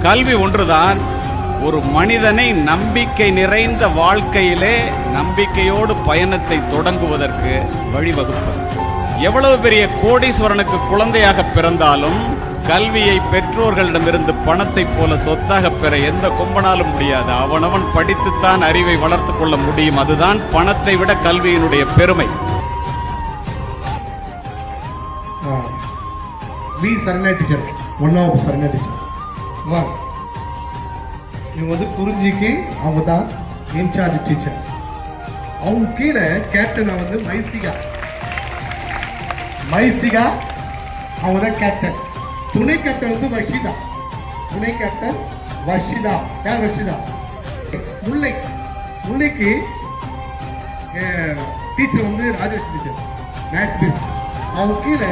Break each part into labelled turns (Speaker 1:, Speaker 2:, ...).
Speaker 1: கல்வி ஒன்றுதான் ஒரு மனிதனை நம்பிக்கை நிறைந்த வாழ்க்கையிலே நம்பிக்கையோடு பயணத்தை தொடங்குவதற்கு வழிவகுப்பது. எவ்வளவு பெரிய கோடீஸ்வரனுக்கு குழந்தையாக பிறந்தாலும் கல்வியை பெற்றோர்களிடமிருந்து பணத்தை போல சொத்தாக பெற எந்த கொம்பனாலும் முடியாது. அவனவன் படித்துத்தான் அறிவை வளர்த்து கொள்ள முடியும். அதுதான் பணத்தை விட கல்வியினுடைய பெருமை.
Speaker 2: வி சரணா டீச்சர், ஒன் ஆஃப் சரணா டீச்சர். இவங்க வந்து குறிஞ்சிக்கு அவங்க தான் இன்சார்ஜ் டீச்சர். அவங்க கீழே கேப்டனா வந்து மைசிகா அவங்க தான் கேப்டன். துணை கேப்டன் வந்து வர்ஷிதா. துணை கேப்டன் வர்ஷிதா. யார் வர்ஷிதா? முல்லைக்கு டீச்சர் வந்து ராஜேஷ் டீச்சர், மேத்ஸ் மிஸ். அவங்க கீழே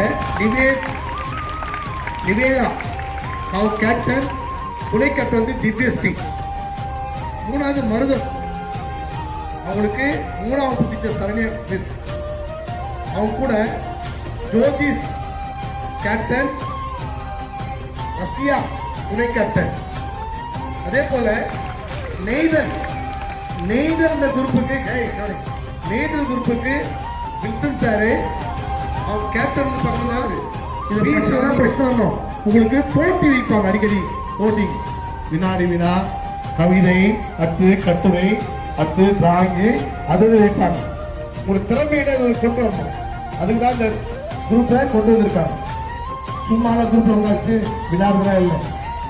Speaker 2: நிவேதா அவங்க கேப்டன். துணை கேப்டன் வந்து திவ்யஸ்ரீ. மூணாவது மருதம், அவங்களுக்கு மூணாவது டீச்சர் சரண்யா மிஸ். அவங்க கூட ஜோதிஷ் கேப்டன், ரஷ்யா துணை கேப்டன். அதே போல நெய்தல் குரூப்புக்கு வில்சன் சாரு அவங்க கேப்டன் பண்ணாரு. உங்களுக்கு போட்டி வைப்பாங்க அடிக்கடி. போட்டி வினாடி வினா, கவிதை, அடுத்து கட்டுரை, அடுத்து டிராயிங்கு, அது வைப்பாங்க. உங்களுக்கு திறமையில கொண்டு வரணும். அதுக்கு தான் இந்த குரூப்பை கொண்டு வந்திருக்காங்க. சும்மா குரூப் வந்தாச்சு விளையாடுறதா இல்லை.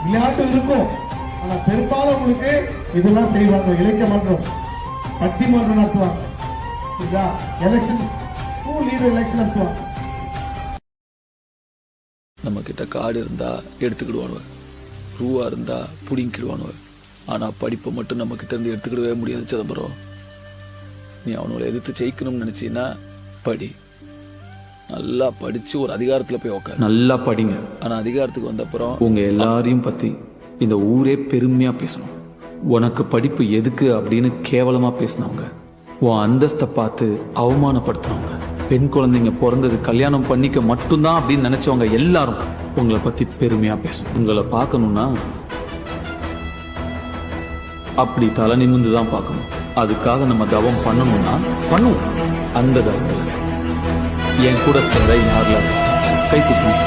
Speaker 2: விளையாட்டு இருக்கும், ஆனால் பெரும்பாலும் உங்களுக்கு இதெல்லாம் செய்வாங்க. இலக்கிய மன்றம், பட்டிமன்றம் நடத்துவாங்க. எலெக்ஷன், ஸ்கூல் லீடர் எலெக்ஷன் நடத்துவாங்க.
Speaker 3: நம்ம கிட்ட காடு இருந்தா எடுத்துக்கிடுவானுவ, ரூவா இருந்தா புடிங்கிடுவானுவ. ஆனா படிப்பை மட்டும் நம்ம கிட்ட இருந்து எடுத்துக்கிடவே முடியாது சிதம்பரம். நீ அவனோட எதிர்த்து ஜெயிக்கணும்னு நினைச்சீன்னா படி. நல்லா படிச்சு ஒரு அதிகாரத்துல போய் உட்கார்.
Speaker 4: நல்லா படிங்க.
Speaker 3: ஆனா அதிகாரத்துக்கு வந்த அப்புறம்
Speaker 4: உங்க எல்லாரையும் பத்தி இந்த ஊரே பெருமையா பேசணும். உனக்கு படிப்பு எதுக்கு அப்படின்னு கேவலமா பேசினவங்க, உன் அந்தஸ்தை பார்த்து அவமானப்படுத்தினவங்க, பெண் குழந்தைங்க பிறந்தது கல்யாணம் பண்ணிக்க மட்டும்தான் அப்படின்னு நினைச்சவங்க எல்லாரும் உங்களை பத்தி பெருமையா பேசணும். உங்களை பார்க்கணும்னா அப்படி தலை நிமிர்ந்து தான் பார்க்கணும். அதுக்காக நம்ம தவம் பண்ணணும்னா பண்ணுவோம். அந்த தவத்தில் என் கூட சேர யாரில் கை குத்தும்.